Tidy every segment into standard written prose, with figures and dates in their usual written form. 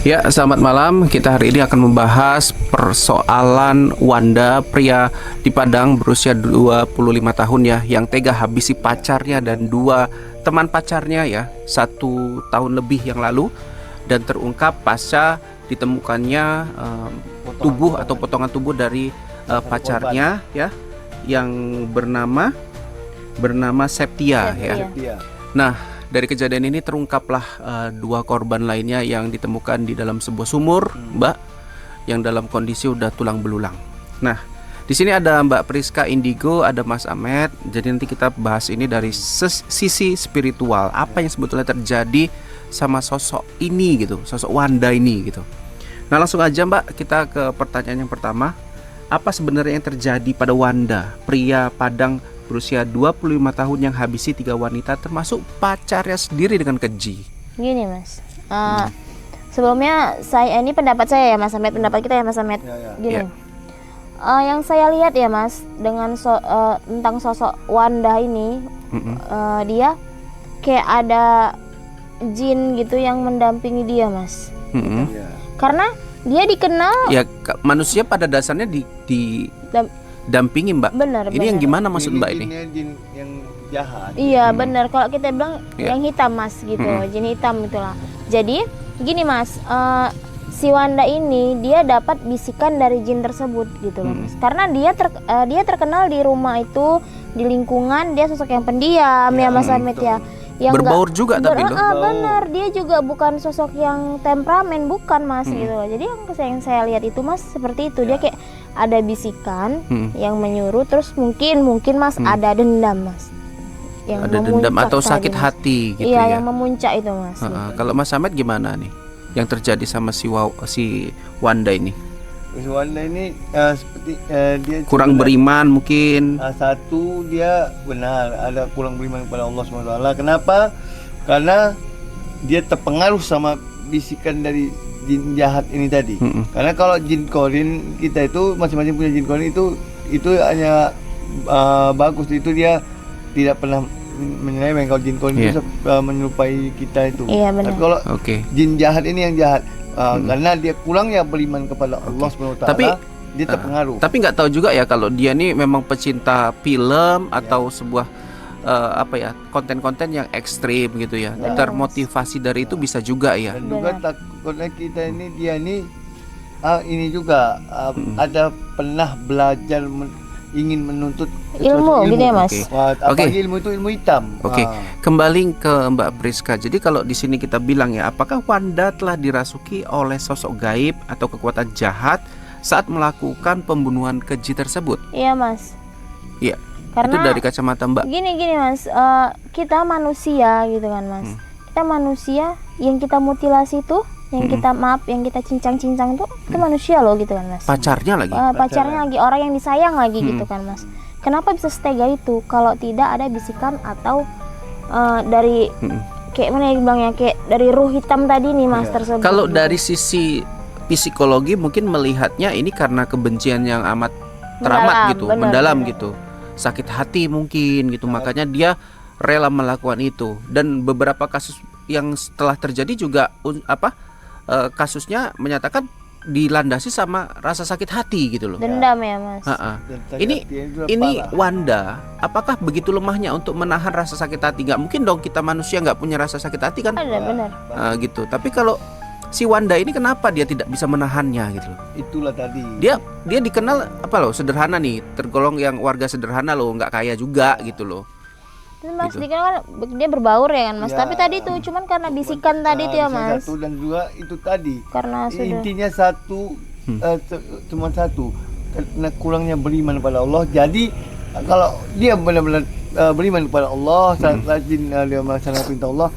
Ya, selamat malam. Kita hari ini akan membahas persoalan Wanda, pria di Padang berusia 25 tahun ya, yang tega habisi pacarnya dan dua teman pacarnya ya, 1 tahun lebih yang lalu, dan terungkap pasca ditemukannya tubuh atau potongan tubuh dari pacarnya ya, yang bernama Septia ya. Nah, dari kejadian ini terungkaplah dua korban lainnya yang ditemukan di dalam sebuah sumur, Mbak, yang dalam kondisi udah tulang belulang. Nah, di sini ada Mbak Priska Indigo, ada Mas Ahmed. Jadi nanti kita bahas ini dari sisi spiritual, apa yang sebetulnya terjadi sama sosok ini gitu, sosok Wanda ini gitu. Nah, langsung aja Mbak, kita ke pertanyaan yang pertama. Apa sebenarnya yang terjadi pada Wanda, pria Padang berusia 25 tahun yang habisi 3 wanita termasuk pacarnya sendiri dengan keji? Gini Mas, sebelumnya ini pendapat saya ya Mas Ahmed, pendapat kita ya Mas Ahmed. Gini, yang saya lihat ya Mas, dengan tentang sosok Wanda ini, dia kayak ada jin gitu yang mendampingi dia Mas. Karena dia dikenal ya, manusia pada dasarnya dampingi Mbak. Benar. Ini yang gimana maksud Mbak ini? Jin yang jahat. Iya benar. Kalau kita bilang yang hitam Mas gitu, jin hitam itulah. Jadi gini Mas, si Wanda ini dia dapat bisikan dari jin tersebut gitu loh Mas. Karena dia terkenal di rumah itu, di lingkungan dia sosok yang pendiam ya Mas Ahmed ya. Yang berbaur juga tapi loh. Benar, dia juga bukan sosok yang temperamen, bukan Mas gitu loh. Jadi yang saya lihat itu Mas seperti itu, dia kayak ada bisikan yang menyuruh, terus mungkin Mas ada dendam Mas, yang ada dendam atau sakit hati gitu ya. Iya, yang memuncak itu Mas. Gitu. Kalau Mas Ahmed gimana nih yang terjadi sama si Wanda ini? Wanda ini seperti dia kurang beriman mungkin. Satu, dia benar ada kurang beriman kepada Allah SWT. Kenapa? Karena dia terpengaruh sama bisikan dari jin jahat ini tadi. Karena kalau jin korin kita itu masing-masing punya jin korin itu hanya bagus, itu dia tidak pernah menyeleweng. Kalau jin korin itu menyerupai kita itu. Tapi kalau jin jahat ini yang jahat, karena dia kurangnya beriman kepada Allah SWT, tapi dia terpengaruh. Tapi nggak tahu juga ya kalau dia nih memang pecinta film atau sebuah konten-konten yang ekstrim gitu ya. Termotivasi dari itu bisa juga ya. Dan juga takutnya kita dia ini juga ada pernah belajar ingin menuntut ilmu gitu ya Mas. Apalagi ilmu itu ilmu hitam. Kembali ke Mbak Priska. Jadi kalau di sini kita bilang ya, apakah Wanda telah dirasuki oleh sosok gaib atau kekuatan jahat saat melakukan pembunuhan keji tersebut? Iya Mas. Iya. Karena itu dari kacamata Mbak. Gini Mas, kita manusia gitu kan Mas. Kita manusia yang kita mutilasi itu, yang kita cincang-cincang itu manusia loh gitu kan Mas. Pacarnya lagi. Pacarnya lagi, orang yang disayang lagi gitu kan Mas. Kenapa bisa setega itu kalau tidak ada bisikan atau dari kayak mana yang bilangnya, kayak dari ruh hitam tadi nih Mas tersebut. Kalau dari sisi psikologi mungkin melihatnya ini karena kebencian yang amat teramat gitu, mendalam gitu. Sakit hati mungkin gitu, makanya dia rela melakukan itu. Dan beberapa kasus yang setelah terjadi juga kasusnya menyatakan dilandasi sama rasa sakit hati gitu loh. Dendam ya Mas. Ini Wanda, apakah begitu lemahnya untuk menahan rasa sakit hati? Nggak mungkin dong kita manusia nggak punya rasa sakit hati kan? Ada, benar. Gitu. Tapi kalau si Wanda ini kenapa dia tidak bisa menahannya gitu loh? Itulah tadi. Dia dikenal sederhana nih, tergolong yang warga sederhana loh, nggak kaya juga gitu loh. Mas gitu. Kan dia berbaur ya kan Mas. Tapi tadi tuh cuman karena bisikan tadi tuh ya Mas. Satu dan dua itu tadi. Karena intinya cuma satu, karena kurangnya beriman kepada Allah. Jadi kalau dia benar-benar beriman kepada Allah, rajin dia melaksanakan perintah Allah,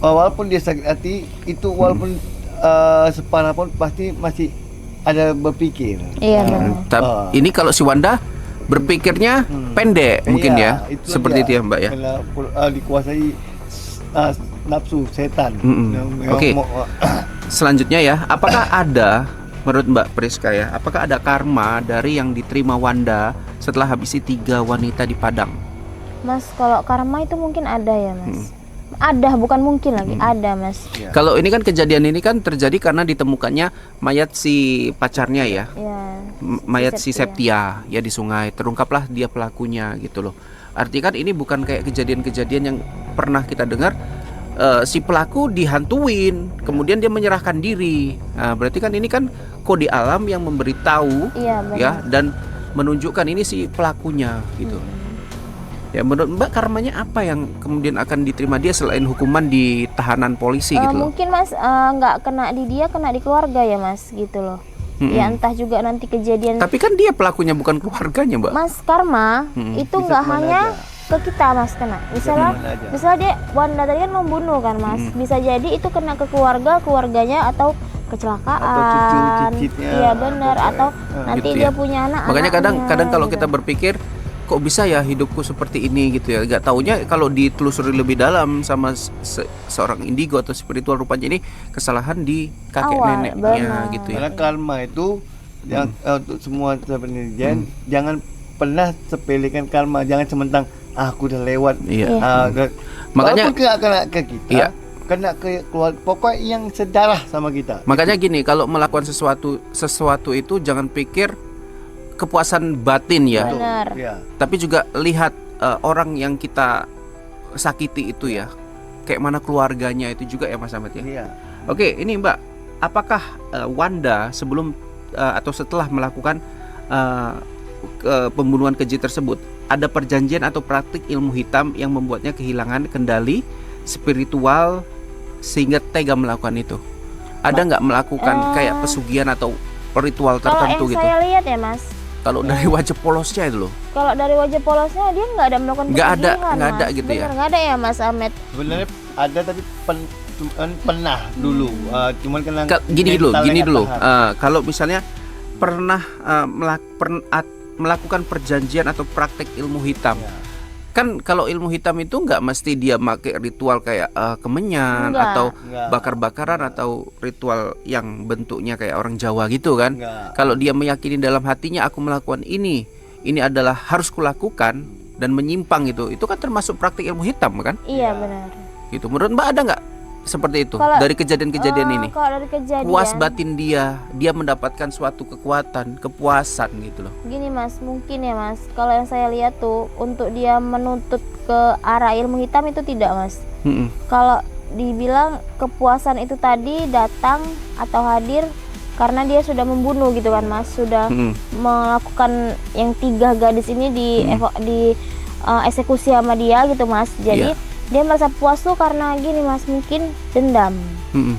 walaupun dia sakit hati itu, walaupun separah pun pasti masih ada berpikir. Iya benar. Ini kalau si Wanda berpikirnya pendek mungkin ya, seperti itu ya Mbak ya. Dikuasai nafsu setan. Selanjutnya ya, apakah ada menurut Mbak Priska ya, apakah ada karma dari yang diterima Wanda setelah habisi 3 wanita di Padang? Mas, kalau karma itu mungkin ada ya Mas. ada, bukan mungkin lagi, ada Mas. Ya. Kalau ini kan kejadian ini kan terjadi karena ditemukannya mayat si pacarnya ya. Ya. Mayat si Septia. Septia ya di sungai. Terungkaplah dia pelakunya gitu loh. Artinya kan ini bukan kayak kejadian-kejadian yang pernah kita dengar si pelaku dihantuin, kemudian dia menyerahkan diri. Nah, berarti kan ini kan kode alam yang memberitahu Iya, benar. ya dan menunjukkan ini si pelakunya gitu. Ya menurut Mbak karmanya apa yang kemudian akan diterima dia selain hukuman di tahanan polisi gitu loh? Mungkin Mas nggak kena di dia, kena di keluarga ya Mas gitu loh. Ya entah juga nanti kejadian. Tapi kan dia pelakunya bukan keluarganya Mbak. Mas, karma itu nggak kemana hanya aja. ke kita Mas kena. Misalnya kemana aja. misalnya dia Wanda tadi kan membunuh kan Mas. Bisa jadi itu kena ke keluarganya atau kecelakaan. Atau cucu-cicitnya, Iya benar, atau nanti Gitu dia ya. punya anak. Makanya kadang kalau gitu. kita berpikir kok bisa ya hidupku seperti ini gitu ya. Gak taunya kalau ditelusuri lebih dalam sama seorang indigo atau spiritual, rupanya ini kesalahan di kakek Awal, neneknya benar. gitu ya. Karena karma itu yang untuk semua penelitian jangan pernah sepelekan karma, jangan sementang aku udah lewat. Iya. Makanya Makanya- kena ke kita, Iya. kena ke keluarga, pokoknya yang sedarah sama kita. Makanya gini, kalau melakukan sesuatu itu jangan pikir kepuasan batin ya, Benar. Ya. tapi juga lihat orang yang kita sakiti itu ya, kayak mana keluarganya itu juga ya Mas Ahmad ya. Iya. Oke, ini Mbak, apakah Wanda sebelum atau setelah melakukan pembunuhan keji tersebut ada perjanjian atau praktik ilmu hitam yang membuatnya kehilangan kendali spiritual sehingga tega melakukan itu? Ada nggak melakukan kayak pesugihan atau ritual Kalau yang tertentu gitu? saya lihat ya Mas, Kalau dari wajah polosnya itu loh. kalau dari wajah polosnya dia nggak ada melakukan Nggak ada, pesugihan, nggak ada Mas. gitu ya? Bener, nggak ada ya Mas Ahmed. Sebenarnya ada tapi pernah dulu, cuman kena Gini dulu, mentalnya gini nggak dulu. tahan. Kalau misalnya pernah melakukan perjanjian atau praktek ilmu hitam, Ya. kan kalau ilmu hitam itu nggak mesti dia pakai ritual kayak kemenyan Enggak. atau Enggak. bakar-bakaran atau ritual yang bentuknya kayak orang Jawa gitu kan. Enggak. Kalau dia meyakini dalam hatinya aku melakukan ini adalah harus kulakukan dan menyimpang itu kan termasuk praktik ilmu hitam kan? Iya benar. Gitu. Menurut Mbak ada nggak seperti itu Kalau- dari kejadian-kejadian ini? Kalau dari kejadian, Puas batin dia mendapatkan suatu kekuatan, kepuasan gitu loh. gini Mas, mungkin ya Mas, kalau yang saya lihat tuh untuk dia menuntut ke arah ilmu hitam itu tidak Mas. Mm-mm. Kalau dibilang kepuasan itu tadi datang atau hadir karena dia sudah membunuh gitu kan Mas, sudah Mm-mm. melakukan yang 3 gadis ini di eksekusi sama dia gitu Mas. Jadi Iya. dia merasa puas tuh karena gini Mas, mungkin dendam. Mm-mm.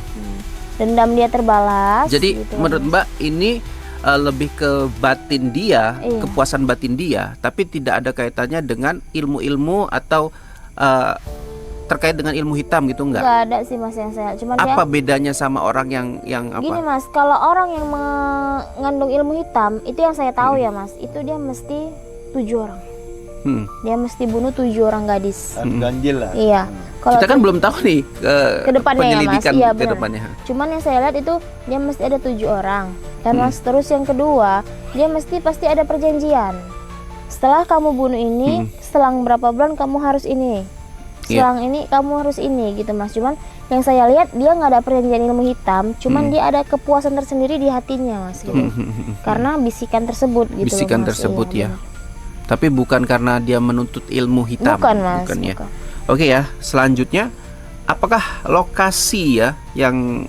Dendam dia terbalas. Jadi gitu, menurut Mas. Mbak ini lebih ke batin dia, Iya. kepuasan batin dia, tapi tidak ada kaitannya dengan ilmu-ilmu atau terkait dengan ilmu hitam gitu enggak? Nggak ada sih Mas yang saya. Cuman Apa dia bedanya sama orang yang apa? gini Mas, kalau orang yang mengandung ilmu hitam itu yang saya tahu ya Mas, itu dia mesti 7 orang. Hmm. Dia mesti bunuh 7 orang gadis. Harus ganjil lah. Iya. Kalau Kita kan belum tahu nih Kedepannya ya, Mas. penyelidikan Iya, ke benar. depannya. Cuman yang saya lihat itu dia mesti ada 7 orang. Dan Hmm. Mas, terus yang kedua, dia pasti ada perjanjian. Setelah kamu bunuh ini, selang berapa bulan kamu harus ini. Iya. Selang ini kamu harus ini gitu Mas. Cuman yang saya lihat dia nggak ada perjanjian ilmu hitam, cuman dia ada kepuasan tersendiri di hatinya Mas gitu. Karena bisikan tersebut gitu loh, Bisikan Mas. tersebut Iya, ya. benar. Tapi bukan karena dia menuntut ilmu hitam. Bukan Mas, bukan ya. bukan. Oke ya, selanjutnya apakah lokasi ya yang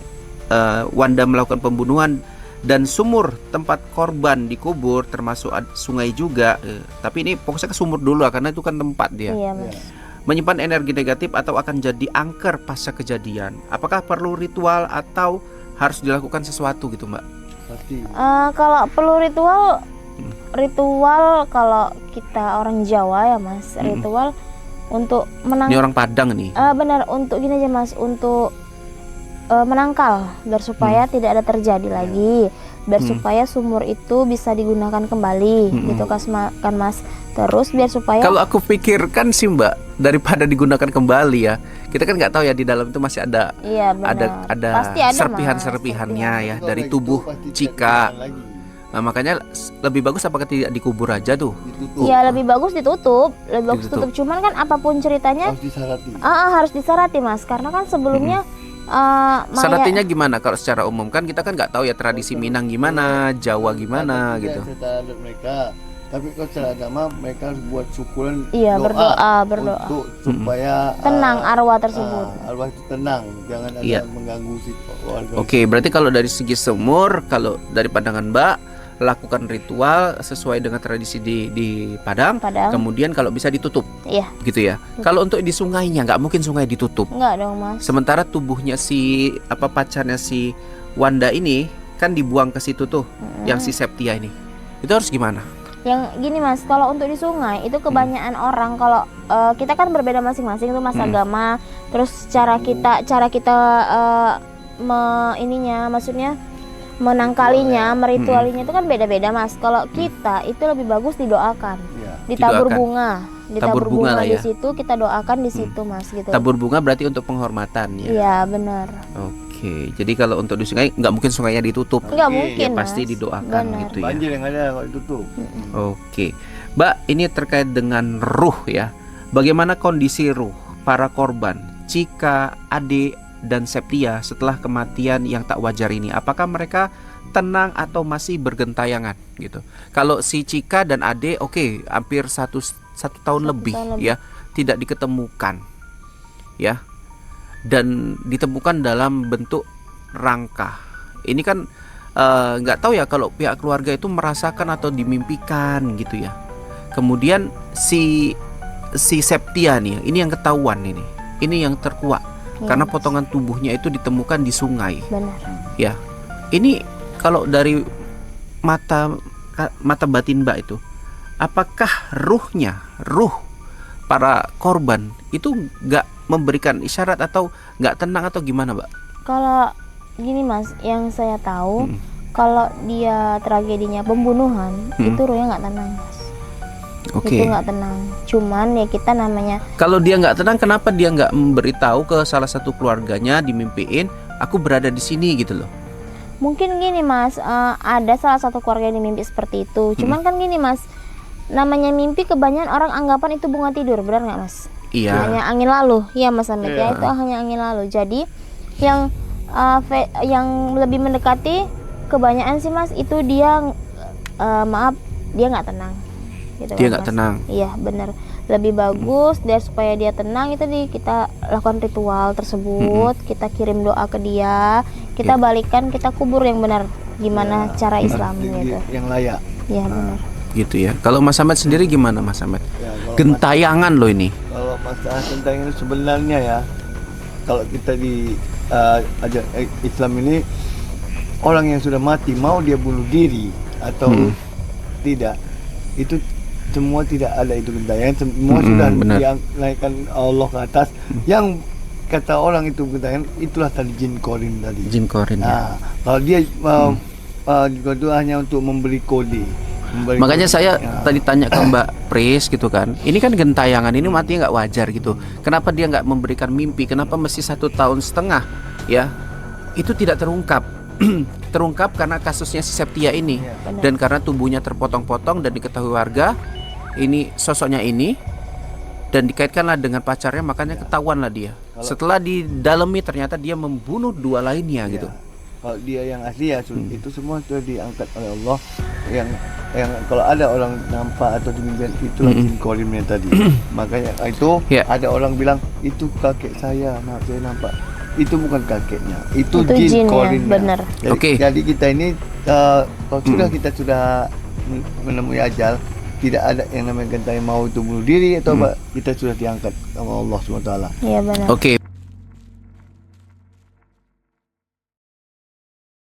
Wanda melakukan pembunuhan dan sumur tempat korban dikubur termasuk sungai juga, tapi ini fokusnya ke sumur dulu karena itu kan tempat dia. Iya Mas. Menyimpan energi negatif atau akan jadi angker pasca kejadian. Apakah perlu ritual atau harus dilakukan sesuatu gitu, Mbak? Pasti. Kalau perlu ritual kalau kita orang Jawa ya Mas, ritual untuk Ini orang Padang nih. benar untuk gini aja Mas, untuk menangkal biar supaya tidak ada terjadi lagi, biar supaya sumur itu bisa digunakan kembali gitu kan Mas. Terus biar supaya Kalau aku pikirkan sih Mbak, daripada digunakan kembali ya, kita kan nggak tahu ya di dalam itu masih ada iya benar. ada Pasti ada, Mas, serpihan-serpihannya ya Kalau dari kayak tubuh gitu pasti Cika. tergantung lagi. Nah, makanya lebih bagus apakah tidak dikubur aja tuh? Ditutup. Ya lebih bagus ditutup, lebih bagus Ditutup. tutup. Cuman kan apapun ceritanya Harus disarati. harus disarati Mas, karena kan sebelumnya Saratinya gimana kalau secara umum? Kan kita kan nggak tahu ya tradisi Minang gimana, Jawa gimana Ada gitu. secara adat mereka. Tapi kalau secara agama mereka harus buat syukuran, Iya, berdoa. untuk supaya tenang arwah tersebut. arwah itu tenang, jangan ada Iya. yang mengganggu si warga. Oke, berarti kalau dari segi semur, kalau dari pandangan Mbak, lakukan ritual sesuai dengan tradisi di Padang. Padang. Kemudian kalau bisa ditutup, Iya, gitu ya. Kalau untuk di sungainya, nggak mungkin sungai ditutup. enggak dong Mas. Sementara tubuhnya si pacarnya si Wanda ini kan dibuang ke situ tuh, yang si Septia ini. Itu harus gimana? Yang gini Mas, kalau untuk di sungai itu kebanyakan orang kalau kita kan berbeda masing-masing tuh Mas agama, terus cara kita maksudnya menangkalinya, meritualinya itu kan beda-beda Mas. Kalau kita itu lebih bagus didoakan, Iya. ditabur Didoakan. bunga, Tabur bunga lah di ya. situ kita doakan di situ Mas gitu. Tabur bunga berarti untuk penghormatan ya. Iya benar. Oke, jadi kalau untuk di sungai nggak mungkin sungainya ditutup. Enggak Oke, mungkin Ya pasti Mas. didoakan Benar. gitu ya. Banjir yang ada kalau ditutup. Oke, Mbak, ini terkait dengan ruh ya. Bagaimana kondisi ruh para korban Cika, Ade, dan Septia setelah kematian yang tak wajar ini? Apakah mereka tenang atau masih bergentayangan gitu? Kalau si Cika dan Ade, oke, hampir satu tahun lebih tahun lebih. ya tidak diketemukan ya, dan ditemukan dalam bentuk rangka. Ini kan nggak tahu ya kalau pihak keluarga itu merasakan atau dimimpikan gitu ya. Kemudian si Septia nih, ini yang ketahuan ini yang terkuak karena potongan tubuhnya itu ditemukan di sungai. Benar. Ya, ini kalau dari mata batin Mbak itu, apakah ruh para korban itu nggak memberikan isyarat atau nggak tenang atau gimana Mbak? Kalau gini Mas, yang saya tahu kalau dia tragedinya pembunuhan itu ruhnya nggak tenang Mas. Oke. Itu nggak tenang. Cuman ya kita namanya Kalau dia nggak tenang, kenapa dia nggak memberitahu ke salah satu keluarganya, dimimpiin, aku berada di sini gitu loh? mungkin gini Mas, ada salah satu keluarga yang mimpi seperti itu. Cuman kan gini Mas, namanya mimpi kebanyakan orang anggapan itu bunga tidur, benar nggak Mas? Iya. Hanya angin lalu, ya Mas Amit ya, itu hanya angin lalu. Jadi yang lebih mendekati kebanyakan sih Mas itu dia dia nggak tenang. Gitu Dia kan, nggak Mas. tenang. Iya benar. Lebih bagus dan supaya dia tenang itu kita lakukan ritual tersebut, kita kirim doa ke dia, kita balikan, kita kubur yang benar, gimana cara Islam gitu. Yang layak. Iya benar. Gitu ya. Kalau Mas Ahmad sendiri gimana Mas Ahmad? Ya, kalau Gentayangan loh ini. Kalau masalah tentang ini sebenarnya ya, kalau kita di ajaran Islam ini, orang yang sudah mati mau dia bunuh diri atau tidak, itu semua tidak ada itu gentayangan, semua sudah benar. dinaikkan Allah ke atas. Yang kata orang itu gentayangan, itulah tadi jin korin tadi. Jin korin ya. Nah, kalau dia juga itu hanya untuk memberi kode. Makanya saya tadi tanya ke Mbak Pris gitu kan, ini kan gentayangan, ini matinya nggak wajar gitu. Kenapa dia nggak memberikan mimpi? Kenapa mesti 1,5 tahun ya? Itu tidak terungkap. Terungkap karena kasusnya si Septia ini, dan karena tubuhnya terpotong-potong dan diketahui warga ini sosoknya ini, dan dikaitkanlah dengan pacarnya, makanya ketahuanlah dia. Setelah didalami ternyata dia membunuh 2 lainnya gitu. Kalau dia yang asli ya itu semua sudah diangkat oleh Allah. Yang kalau ada orang nampak atau dimimpikan, itulah jin korimnya tadi. Makanya itu ada orang bilang itu kakek saya, saya nampak. Itu bukan kakeknya, itu jin jinnya, korimnya. benar. Jadi kita ini kalau kita sudah menemui ajal, tidak ada yang namanya gentayangan mau itu bunuh diri atau apa, kita sudah diangkat sama Allah SWT. Iya benar. Oke,